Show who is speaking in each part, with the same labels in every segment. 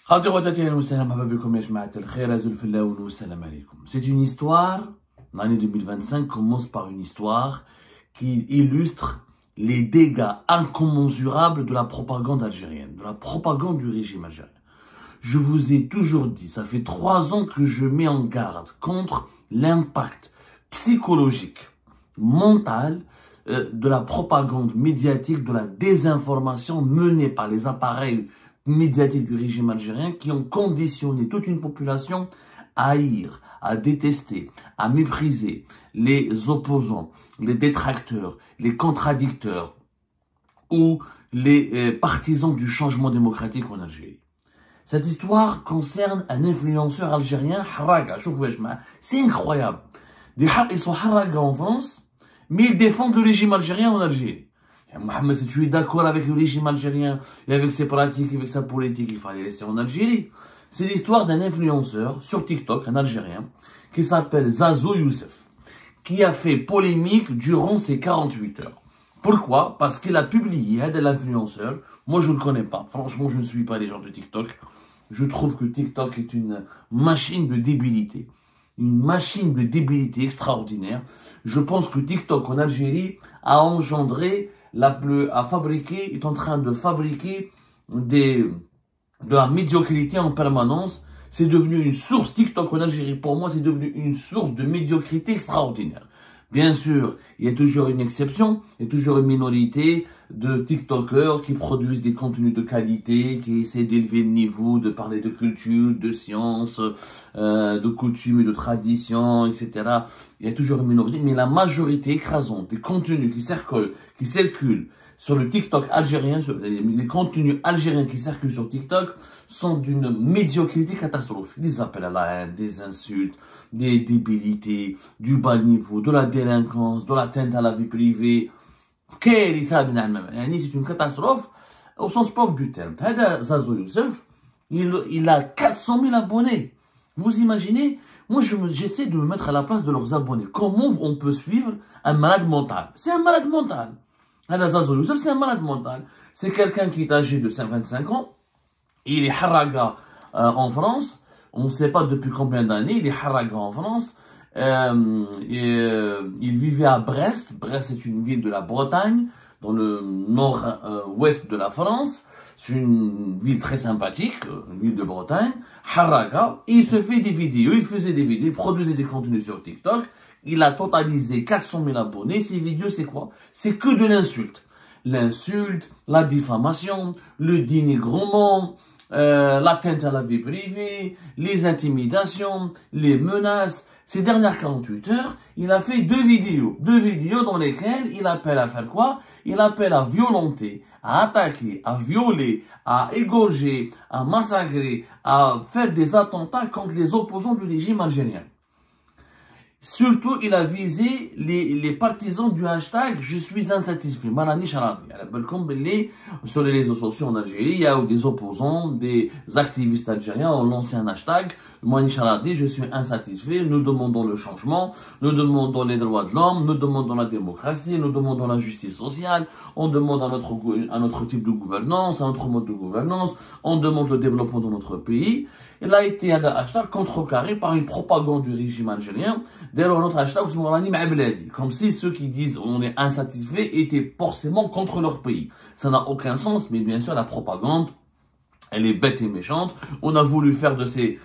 Speaker 1: C'est une histoire, l'année 2025 commence par une histoire qui illustre les dégâts incommensurables de la propagande algérienne, de la propagande du régime algérien. Je vous ai toujours dit, ça fait 3 ans que je mets en garde contre l'impact psychologique, mental, de la propagande médiatique, de la désinformation menée par les appareils médiatiques du régime algérien qui ont conditionné toute une population à haïr, à détester, à mépriser les opposants, les détracteurs, les contradicteurs ou les partisans du changement démocratique en Algérie. Cette histoire concerne un influenceur algérien, Harraga. C'est incroyable. Ils sont Harraga en France, mais ils défendent le régime algérien en Algérie. Mohamed, si tu es d'accord avec le régime algérien et avec ses pratiques, avec sa politique, il fallait rester en Algérie. C'est l'histoire d'un influenceur sur TikTok, un Algérien, qui s'appelle Zazo Youssef, qui a fait polémique durant ces 48 heures. Pourquoi? Parce qu'il a publié, l'influenceur, moi je ne le connais pas, franchement je ne suis pas les gens de TikTok, je trouve que TikTok est une machine de débilité. Une machine de débilité extraordinaire. Je pense que TikTok en Algérie a engendré, est en train de fabriquer de la médiocrité en permanence. C'est devenu une source, TikTok en Algérie, pour moi, c'est devenu une source de médiocrité extraordinaire. Bien sûr, il y a toujours une exception, il y a toujours une minorité de TikTokers qui produisent des contenus de qualité, qui essaient d'élever le niveau, de parler de culture, de science, de coutumes et de traditions, etc. Il y a toujours une minorité, mais la majorité écrasante des contenus qui circulent sur le TikTok algérien, les contenus algériens qui circulent sur TikTok sont d'une médiocrité catastrophique. Des appels à la haine, des insultes, des débilités, du bas niveau, de la délinquance, de l'atteinte à la vie privée. C'est une catastrophe au sens propre du terme. Zazo Youssef, il a 400 000 abonnés. Vous imaginez? Moi, j'essaie de me mettre à la place de leurs abonnés. Comment on peut suivre un malade mental? C'est un malade mental. Zazo Youssef, c'est un malade mental. C'est quelqu'un qui est âgé de 25 ans. Il est Harraga en France. On ne sait pas depuis combien d'années. Il est Harraga en France. Il vivait à Brest. Brest est une ville de la Bretagne, dans le nord-ouest de la France. C'est une ville très sympathique, une ville de Bretagne. Harraga. Il se fait des vidéos. Il faisait des vidéos. Il produisait des contenus sur TikTok. Il a totalisé 400 000 abonnés. Ces vidéos, c'est quoi? C'est que de l'insulte. L'insulte, la diffamation, le dénigrement, l'atteinte à la vie privée, les intimidations, les menaces. Ces dernières 48 heures, il a fait 2 vidéos. 2 vidéos dans lesquelles il appelle à faire quoi? Il appelle à violenter, à attaquer, à violer, à égorger, à massacrer, à faire des attentats contre les opposants du régime algérien. Surtout, il a visé les partisans du hashtag « Je suis insatisfait ». Sur les réseaux sociaux en Algérie, il y a des opposants, des activistes algériens ont lancé un hashtag « Je suis insatisfait, nous demandons le changement, nous demandons les droits de l'homme, nous demandons la démocratie, nous demandons la justice sociale, on demande un autre type de gouvernance, un autre mode de gouvernance, on demande le développement de notre pays ». Il a été un hashtag contrecarré par une propagande du régime algérien. D'ailleurs, notre hashtag, comme si ceux qui disent on est insatisfait étaient forcément contre leur pays. Ça n'a aucun sens, mais bien sûr, la propagande, elle est bête et méchante. On a voulu faire de ces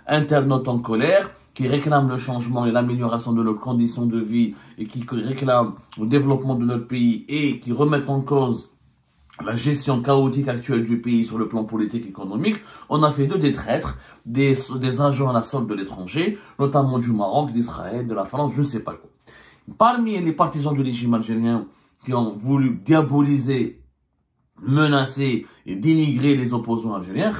Speaker 1: internautes en colère, qui réclament le changement et l'amélioration de leurs conditions de vie, et qui réclament le développement de notre pays, et qui remettent en cause la gestion chaotique actuelle du pays sur le plan politique et économique. On a fait des traîtres, des agents à la solde de l'étranger, notamment du Maroc, d'Israël, de la France, je ne sais pas quoi. Parmi les partisans du régime algérien qui ont voulu diaboliser, menacer et dénigrer les opposants algériens,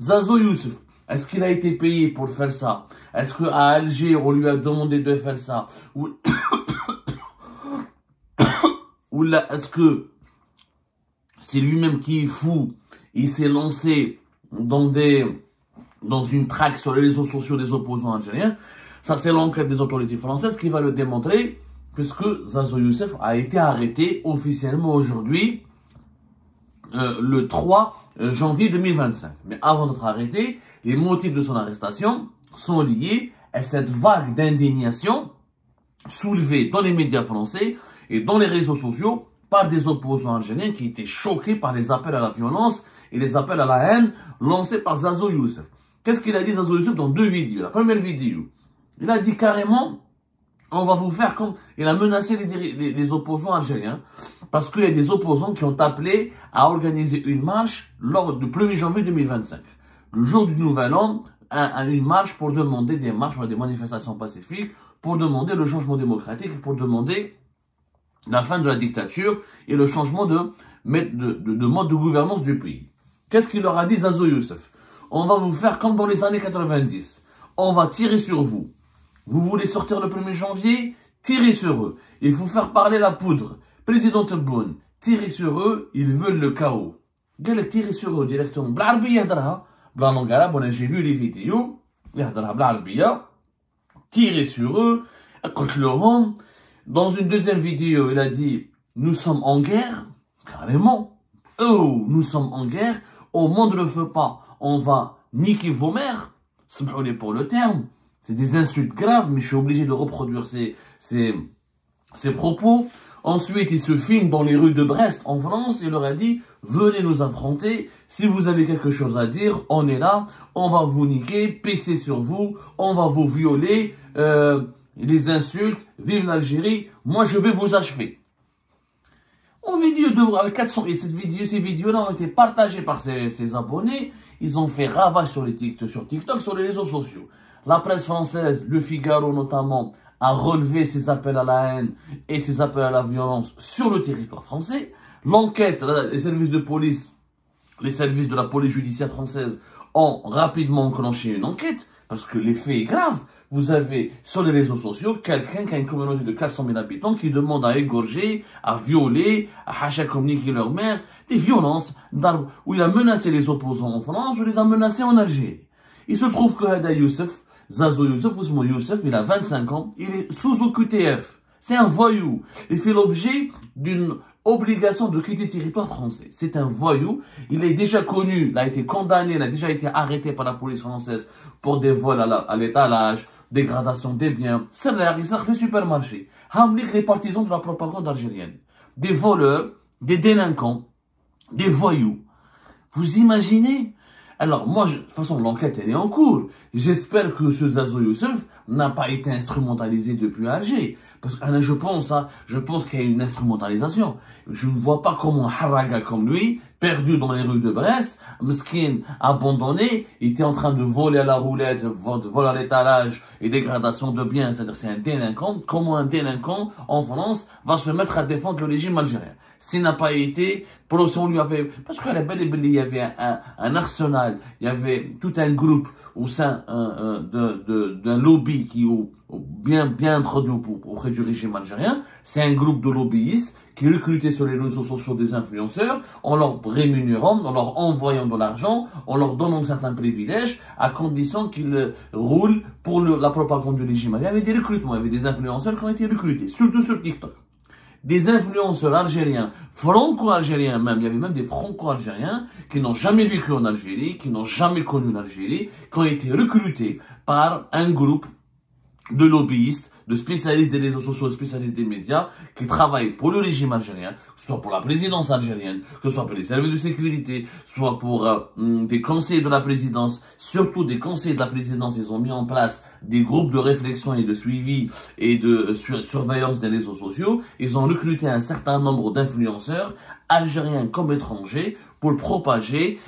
Speaker 1: Zazo Youssef. Est-ce qu'il a été payé pour faire ça? Est-ce qu'à Alger, on lui a demandé de faire ça? Ou là, est-ce que c'est lui-même qui est fou, il s'est lancé dans une traque sur les réseaux sociaux des opposants algériens? Ça, c'est l'enquête des autorités françaises qui va le démontrer, puisque Zazo Youssef a été arrêté officiellement aujourd'hui, le 3 janvier 2025. Mais avant d'être arrêté, les motifs de son arrestation sont liés à cette vague d'indignation soulevée dans les médias français et dans les réseaux sociaux par des opposants algériens qui étaient choqués par les appels à la violence et les appels à la haine lancés par Zazo Youssef. Qu'est-ce qu'il a dit Zazo Youssef dans 2 vidéos? La première vidéo, il a dit carrément, on va vous faire comme... Il a menacé les opposants algériens parce qu'il y a des opposants qui ont appelé à organiser une marche lors du 1er janvier 2025. Le jour du Nouvel An, une marche pour demander des marches, des manifestations pacifiques, pour demander le changement démocratique, pour demander la fin de la dictature et le changement de mode de gouvernance du pays. Qu'est-ce qu'il leur a dit Zazo Youssef? On va vous faire comme dans les années 90. On va tirer sur vous. Vous voulez sortir le 1er janvier? Tirez sur eux. Il faut faire parler la poudre. Président Tebboune, tirez sur eux, ils veulent le chaos. Galek, tirez sur eux directement. Blarbi yadraha. Bla langue arabe, j'ai vu les vidéos. Yadraha blarbiya. Tirez sur eux. Qutluhum. Dans une deuxième vidéo, il a dit, nous sommes en guerre. Carrément. Oh, nous sommes en guerre. Au monde ne le feu pas. On va niquer vos mères. Smhoulé pour le terme. C'est des insultes graves, mais je suis obligé de reproduire ces propos. Ensuite, il se filme dans les rues de Brest, en France, et il leur a dit, venez nous affronter, si vous avez quelque chose à dire, on est là, on va vous niquer, pisser sur vous, on va vous violer, les insultes, vive l'Algérie, moi je vais vous achever. En vidéo avec 400, et ces vidéos-là ont été partagées par ses abonnés, ils ont fait ravage sur TikTok, sur les réseaux sociaux. La presse française, Le Figaro notamment, a relevé ces appels à la haine et ces appels à la violence sur le territoire français. L'enquête, les services de police, les services de la police judiciaire française ont rapidement enclenché une enquête parce que l'effet est grave. Vous avez sur les réseaux sociaux quelqu'un qui a une communauté de 400 000 habitants qui demande à égorger, à violer, à hacha communiquer leur mère, des violences où il a menacé les opposants en France ou les a menacés en Algérie. Il se trouve que Hada Youssef, Zazo Youssef, Ousmane Youssef, il a 25 ans, il est sous OQTF. C'est un voyou. Il fait l'objet d'une obligation de quitter le territoire français. C'est un voyou. Il est déjà connu, il a été condamné, il a déjà été arrêté par la police française pour des vols à l'étalage, dégradation des biens. C'est là, il fait supermarché. Hamlik, les partisans de la propagande algérienne. Des voleurs, des délinquants, des voyous. Vous imaginez? Alors, moi, de toute façon, l'enquête, elle est en cours. J'espère que ce Zazo Youssef n'a pas été instrumentalisé depuis Alger. Parce que je pense qu'il y a une instrumentalisation. Je ne vois pas comment un haraga comme lui, perdu dans les rues de Brest, mesquin, abandonné, il était en train de voler à la roulette, voler à l'étalage et dégradation de biens. C'est-à-dire, c'est un délinquant. Comment un délinquant, en France, va se mettre à défendre le régime algérien? S'il n'a pas été, si on lui avait, parce qu'à la belle il y avait un arsenal, il y avait tout un groupe au sein d'un lobby qui est bien introduit auprès du régime algérien. C'est un groupe de lobbyistes qui recrutaient sur les réseaux sociaux des influenceurs en leur rémunérant, en leur envoyant de l'argent, en leur donnant certains privilèges, à condition qu'ils roulent pour la propagande du régime. Il y avait des recrutements, il y avait des influenceurs qui ont été recrutés, surtout sur TikTok. Des influenceurs algériens, franco-algériens même, il y avait même des franco-algériens qui n'ont jamais vécu en Algérie, qui n'ont jamais connu l'Algérie, qui ont été recrutés par un groupe de lobbyistes, de spécialistes des réseaux sociaux, spécialistes des médias, qui travaillent pour le régime algérien, soit pour la présidence algérienne, que ce soit pour les services de sécurité, soit pour des conseillers de la présidence, surtout des conseillers de la présidence. Ils ont mis en place des groupes de réflexion et de suivi et de surveillance des réseaux sociaux. Ils ont recruté un certain nombre d'influenceurs, algériens comme étrangers, pour propager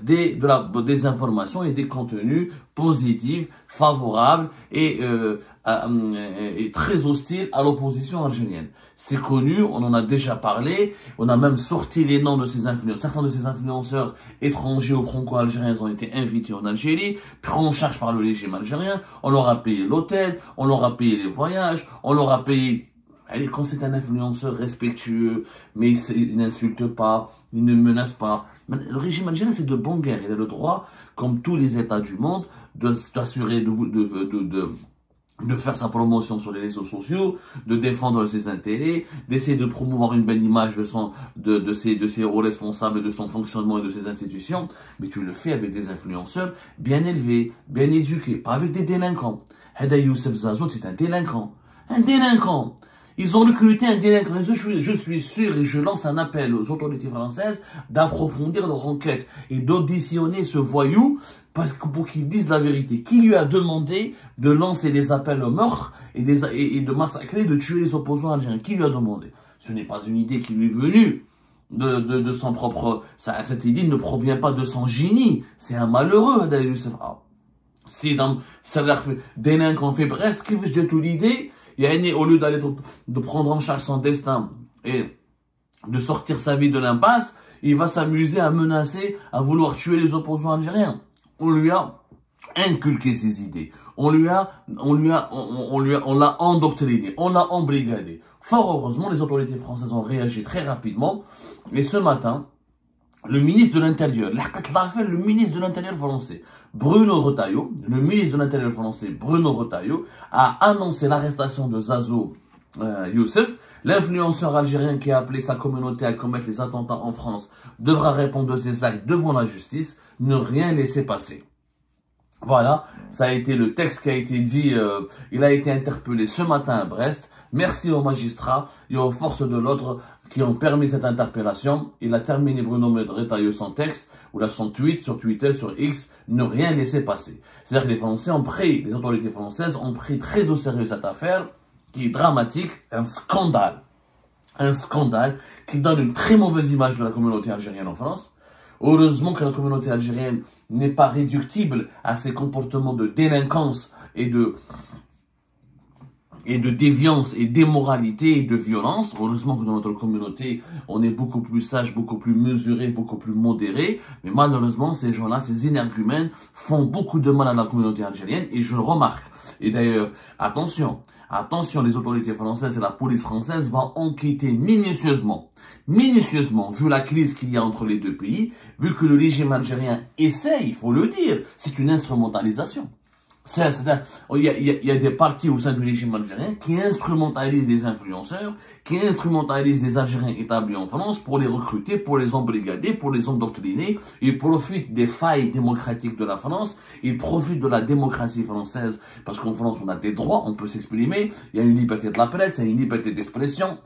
Speaker 1: des informations et des contenus positifs, favorables et très hostiles à l'opposition algérienne. C'est connu, on en a déjà parlé, on a même sorti les noms de ces influenceurs. Certains de ces influenceurs étrangers ou franco-algériens ont été invités en Algérie, pris en charge par le régime algérien, on leur a payé l'hôtel, on leur a payé les voyages, on leur a payé... Allez, quand c'est un influenceur respectueux, mais il n'insulte pas, il ne menace pas. Le régime algérien, c'est de bonne guerre. Il a le droit, comme tous les États du monde, d'assurer, de faire sa promotion sur les réseaux sociaux, de défendre ses intérêts, d'essayer de promouvoir une belle image de ses hauts responsables, de son fonctionnement et de ses institutions, mais tu le fais avec des influenceurs bien élevés, bien éduqués, pas avec des délinquants. Hada Youssef Zazout, c'est un délinquant. Un délinquant. Ils ont recruté un délinquant. Je suis sûr et je lance un appel aux autorités françaises d'approfondir leur enquête et d'auditionner ce voyou pour qu'il dise la vérité. Qui lui a demandé de lancer des appels au meurtre et de massacrer, de tuer les opposants algériens? Qui lui a demandé? Ce n'est pas une idée qui lui est venue de son propre... Cette idée ne provient pas de son génie. C'est un malheureux, Hada Youssef. Si dans délinquant fait presque, j'ai toute l'idée. Au lieu d'aller de prendre en charge son destin et de sortir sa vie de l'impasse, il va s'amuser à menacer, à vouloir tuer les opposants algériens. On lui a inculqué ses idées. On l'a endoctriné. On l'a embrigadé. Fort heureusement, les autorités françaises ont réagi très rapidement. Et ce matin, le ministre de l'Intérieur, le ministre de l'Intérieur français, Bruno Retailleau, le ministre de l'Intérieur français, Bruno Retailleau, a annoncé l'arrestation de Zazo Youssef. L'influenceur algérien qui a appelé sa communauté à commettre les attentats en France devra répondre de ses actes devant la justice, ne rien laisser passer. Voilà, ça a été le texte qui a été dit, il a été interpellé ce matin à Brest. Merci aux magistrats et aux forces de l'ordre qui ont permis cette interpellation. Il a terminé Bruno Retailleau son texte, ou là son tweet sur Twitter, sur X, ne rien laisser passer. C'est-à-dire que les autorités françaises ont pris très au sérieux cette affaire, qui est dramatique, un scandale qui donne une très mauvaise image de la communauté algérienne en France. Heureusement que la communauté algérienne n'est pas réductible à ces comportements de délinquance et de déviance et d'immoralité et de violence. Heureusement que dans notre communauté, on est beaucoup plus sage, beaucoup plus mesuré, beaucoup plus modéré. Mais malheureusement, ces gens-là, ces énergumènes, font beaucoup de mal à la communauté algérienne et je le remarque. Et d'ailleurs, attention, les autorités françaises et la police française vont enquêter minutieusement, vu la crise qu'il y a entre les deux pays, vu que le régime algérien essaie, il faut le dire, c'est une instrumentalisation. Il y a des partis au sein du régime algérien qui instrumentalisent des influenceurs, qui instrumentalisent des Algériens établis en France pour les recruter, pour les embrigader, pour les endoctriner. Ils profitent des failles démocratiques de la France, ils profitent de la démocratie française, parce qu'en France on a des droits, on peut s'exprimer, il y a une liberté de la presse, il y a une liberté d'expression.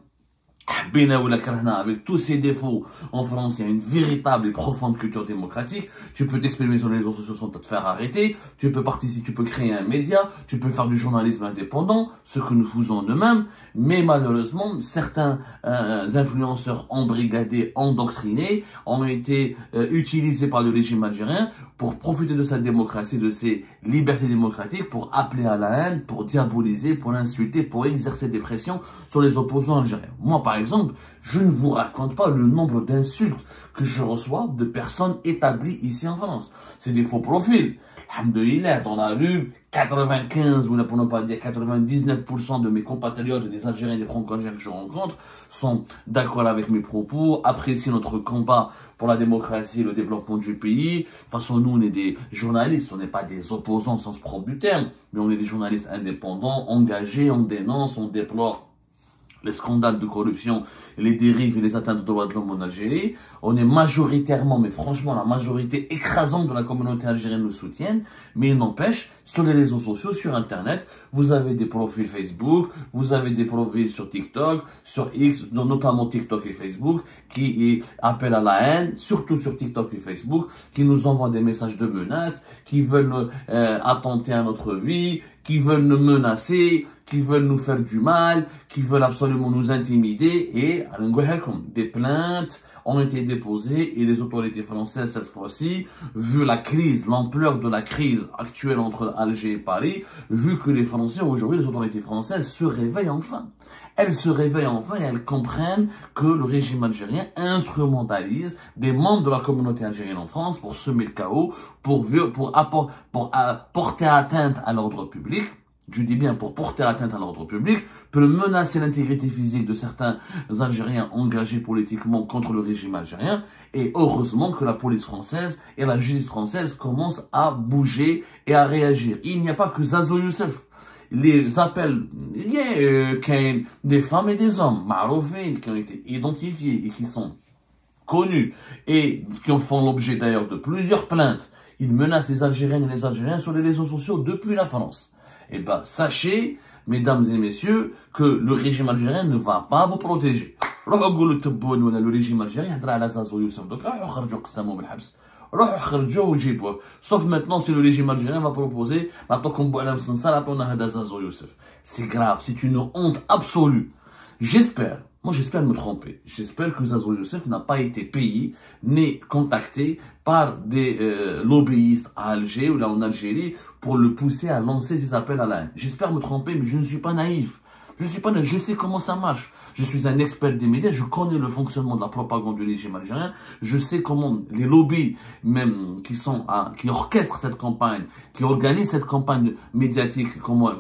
Speaker 1: Avec tous ses défauts, en France, il y a une véritable et profonde culture démocratique. Tu peux t'exprimer sur les réseaux sociaux sans te faire arrêter. Tu peux participer, tu peux créer un média. Tu peux faire du journalisme indépendant, ce que nous faisons de même. Mais malheureusement, certains influenceurs embrigadés, endoctrinés, ont été utilisés par le régime algérien pour profiter de sa démocratie, de ses libertés démocratiques, pour appeler à la haine, pour diaboliser, pour insulter, pour exercer des pressions sur les opposants algériens. Moi, par exemple, je ne vous raconte pas le nombre d'insultes que je reçois de personnes établies ici en France. C'est des faux profils. Alhamdoulilah, dans la rue, 95, ou pour ne pas dire 99% de mes compatriotes, des Algériens et des Franco-Algériens que je rencontre, sont d'accord avec mes propos, apprécient notre combat pour la démocratie et le développement du pays. De toute façon, nous, on est des journalistes, on n'est pas des opposants au sens propre du terme, mais on est des journalistes indépendants, engagés, on dénonce, on déplore les scandales de corruption, les dérives et les atteintes aux droits de l'homme en Algérie. On est majoritairement, mais franchement, la majorité écrasante de la communauté algérienne nous soutiennent. Mais il n'empêche, sur les réseaux sociaux, sur Internet, vous avez des profils Facebook, vous avez des profils sur TikTok, sur X, notamment TikTok et Facebook, qui appellent à la haine, surtout sur TikTok et Facebook, qui nous envoient des messages de menaces, qui veulent attenter à notre vie, qui veulent nous menacer, qui veulent nous faire du mal, qui veulent absolument nous intimider. Et des plaintes ont été déposées et les autorités françaises cette fois-ci, vu la crise, l'ampleur de la crise actuelle entre Alger et Paris, vu que les Français aujourd'hui, les autorités françaises se réveillent enfin. Elles se réveillent enfin et elles comprennent que le régime algérien instrumentalise des membres de la communauté algérienne en France pour semer le chaos, pour porter atteinte à l'ordre public. Je dis bien pour porter atteinte à l'ordre public, peut menacer l'intégrité physique de certains Algériens engagés politiquement contre le régime algérien. Et heureusement que la police française et la justice française commencent à bouger et à réagir. Il n'y a pas que Zazo Youssef. les appels, il y a des femmes et des hommes, maroufines, qui ont été identifiés et qui sont connus et qui font l'objet d'ailleurs de plusieurs plaintes. Ils menacent les Algériennes et les Algériens sur les réseaux sociaux depuis la France. Eh ben, sachez, mesdames et messieurs, que le régime algérien ne va pas vous protéger. Le régime algérien a la Zazo Youssef, donc sauf maintenant si le régime algérien va proposer, maintenant qu'on boit c'est grave, c'est une honte absolue. J'espère, moi j'espère me tromper, j'espère que Zazo Youssef n'a pas été payé, ni contacté par des lobbyistes à Alger ou là en Algérie pour le pousser à lancer ses appels à la haine. J'espère me tromper, mais je ne suis pas naïf. Je sais comment ça marche. Je suis un expert des médias, je connais le fonctionnement de la propagande du régime algérien, je sais comment les lobbies, même qui orchestrent cette campagne, qui organisent cette campagne médiatique, comment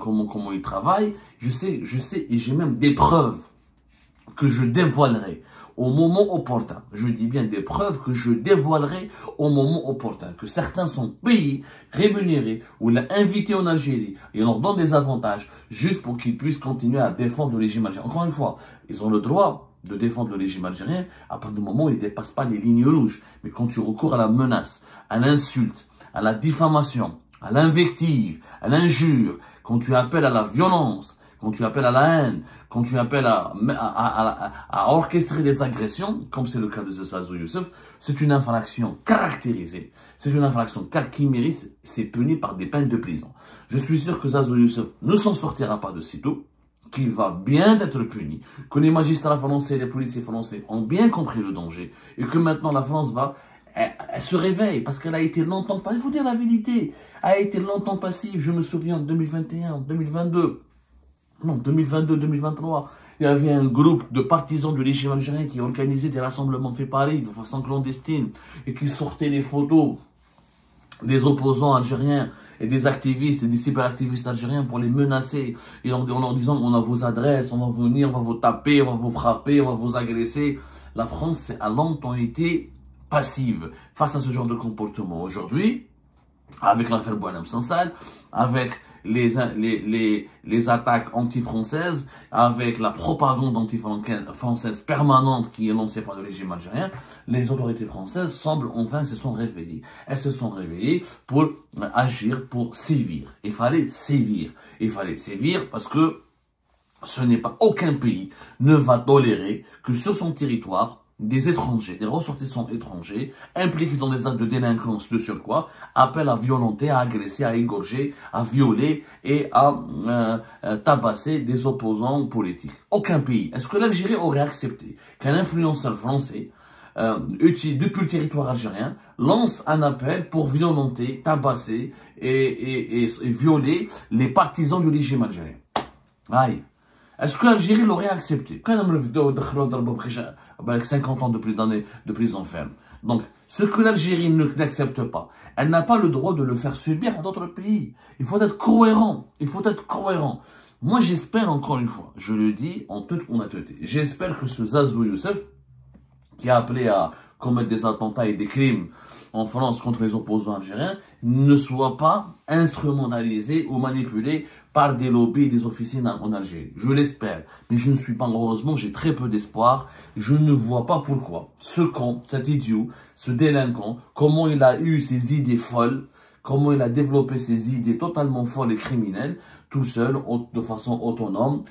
Speaker 1: ils travaillent. Je sais, et j'ai même des preuves que je dévoilerai au moment opportun. Je dis bien des preuves que je dévoilerai au moment opportun. Que certains sont payés, rémunérés, ou invités en Algérie, et on leur donne des avantages, juste pour qu'ils puissent continuer à défendre le régime algérien. Encore une fois, ils ont le droit de défendre le régime algérien à partir du moment où ils ne dépassent pas les lignes rouges. Mais quand tu recours à la menace, à l'insulte, à la diffamation, à l'invective, à l'injure, quand tu appelles à la violence, quand tu appelles à la haine, quand tu appelles à orchestrer des agressions, comme c'est le cas de Zazo Youssef, c'est une infraction caractérisée. C'est une infraction qui mérite, c'est puni par des peines de prison. Je suis sûr que Zazo Youssef ne s'en sortira pas de sitôt, qu'il va bien être puni, que les magistrats français et les policiers français ont bien compris le danger, et que maintenant la France elle se réveille, parce qu'elle a été longtemps, il faut dire la vérité, a été longtemps passive. Je me souviens en 2021, 2022, non, 2022-2023, il y avait un groupe de partisans du régime algérien qui organisait des rassemblements fait Paris de façon clandestine et qui sortaient des photos des opposants algériens et des activistes et des cyberactivistes algériens pour les menacer et en leur disant on a vos adresses, on va venir, on va vous taper, on va vous frapper, on va vous agresser. La France a longtemps été passive face à ce genre de comportement. Aujourd'hui, avec l'affaire Boualem Sansal, avec les attaques anti-françaises, avec la propagande anti-française permanente qui est lancée par le régime algérien, les autorités françaises semblent enfin se sont réveillées. Elles se sont réveillées pour agir, pour sévir. Il fallait sévir. Il fallait sévir parce que ce n'est pas aucun pays ne va tolérer que sur son territoire, des étrangers, des ressortissants étrangers, impliqués dans des actes de délinquance de surcroît, appellent à violenter, à agresser, à égorger, à violer et à tabasser des opposants politiques. Aucun pays. Est-ce que l'Algérie aurait accepté qu'un influenceur français, depuis le territoire algérien, lance un appel pour violenter, tabasser et violer les partisans du régime algérien? Aïe. Est-ce que l'Algérie l'aurait accepté? Quand même, avec 50 ans de prison ferme. Donc, ce que l'Algérie n'accepte pas, elle n'a pas le droit de le faire subir à d'autres pays. Il faut être cohérent. Il faut être cohérent. Moi, j'espère encore une fois, je le dis en toute honnêteté, j'espère que ce Zazo Youssef, qui a appelé à commettre des attentats et des crimes en France contre les opposants algériens, ne soit pas instrumentalisé ou manipulé par des lobbies et des officines en Algérie. Je l'espère, mais je ne suis pas, heureusement, j'ai très peu d'espoir. Je ne vois pas pourquoi ce con, cet idiot, ce délinquant, comment il a eu ces idées folles, comment il a développé ces idées totalement folles et criminelles, tout seul, de façon autonome,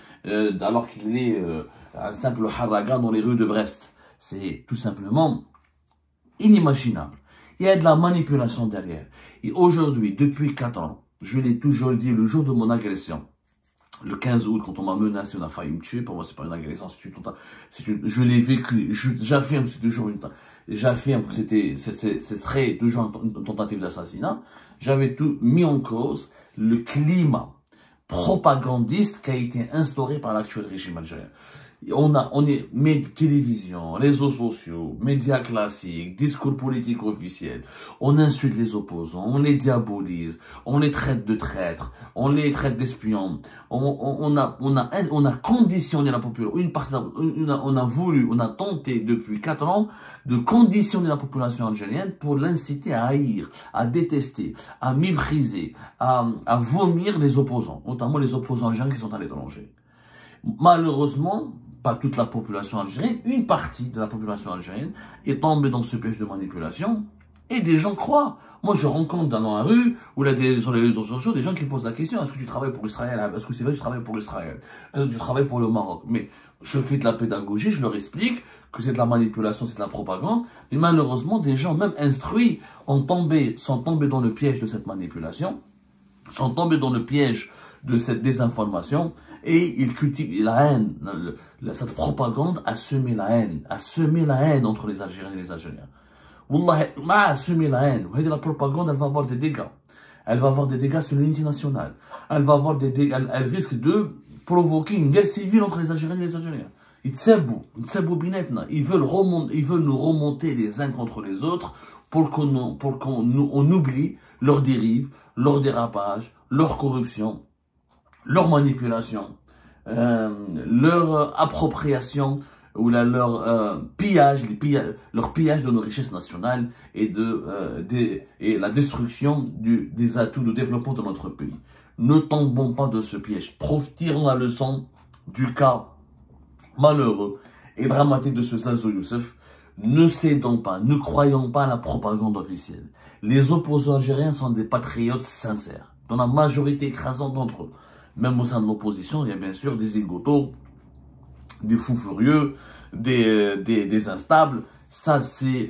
Speaker 1: alors qu'il est un simple haraga dans les rues de Brest. C'est tout simplement inimaginable. Il y a de la manipulation derrière. Et aujourd'hui, depuis 4 ans, je l'ai toujours dit, le jour de mon agression, le 15 août, quand on m'a menacé, on a failli me tuer. Pour moi, c'est pas une agression, je l'ai vécu. J'affirme que c'est toujours j'affirme que ce serait toujours une tentative d'assassinat. J'avais tout mis en cause le climat propagandiste qui a été instauré par l'actuel régime algérien. télévision, réseaux sociaux, médias classiques, discours politiques officiels. On insulte les opposants, on les diabolise, on les traite de traîtres, on les traite d'espions. On a conditionné la population, on a tenté depuis 4 ans de conditionner la population algérienne pour l'inciter à haïr, à détester, à mépriser, à vomir les opposants, notamment les opposants algériens qui sont à l'étranger. Malheureusement, pas toute la population algérienne, une partie de la population algérienne est tombée dans ce piège de manipulation et des gens croient. Moi, je rencontre dans la rue ou là, sur les réseaux sociaux des gens qui me posent la question: est-ce que tu travailles pour Israël? Est-ce que c'est vrai que tu travailles pour Israël? Est-ce que tu travailles pour le Maroc? Mais je fais de la pédagogie, je leur explique que c'est de la manipulation, c'est de la propagande. Mais malheureusement, des gens même instruits sont tombés dans le piège de cette manipulation, sont tombés dans le piège de cette désinformation. Et ils cultivent la haine. Cette propagande a semé la haine entre les Algériens et les Algériens. Wallah, a semé la haine. La propagande, elle va avoir des dégâts. Elle va avoir des dégâts sur l'unité nationale. Elle va avoir des dégâts, elle risque de provoquer une guerre civile entre les Algériens et les Algériens. Ils veulent nous remonter les uns contre les autres pour qu'on oublie leurs dérives, leurs dérapages, leur corruption, leur manipulation, leur appropriation ou leur pillage de nos richesses nationales et la destruction des atouts de développement de notre pays. Ne tombons pas de ce piège. Tirons la leçon du cas malheureux et dramatique de ce Zazo Youssef. Ne cédons pas, ne croyons pas à la propagande officielle. Les opposants algériens sont des patriotes sincères, dans la majorité écrasante d'entre eux. Même au sein de l'opposition, il y a bien sûr des zigotos, des fous furieux, des instables. Ça, c'est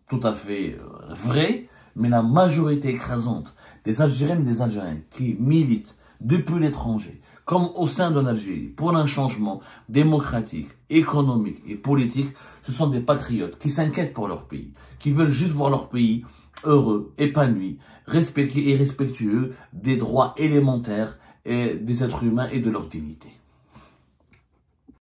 Speaker 1: tout à fait vrai. Mais la majorité écrasante des Algériennes et des Algériens qui militent depuis l'étranger, comme au sein de l'Algérie, pour un changement démocratique, économique et politique, ce sont des patriotes qui s'inquiètent pour leur pays, qui veulent juste voir leur pays heureux, épanoui, respectueux des droits élémentaires et des êtres humains et de leur dignité.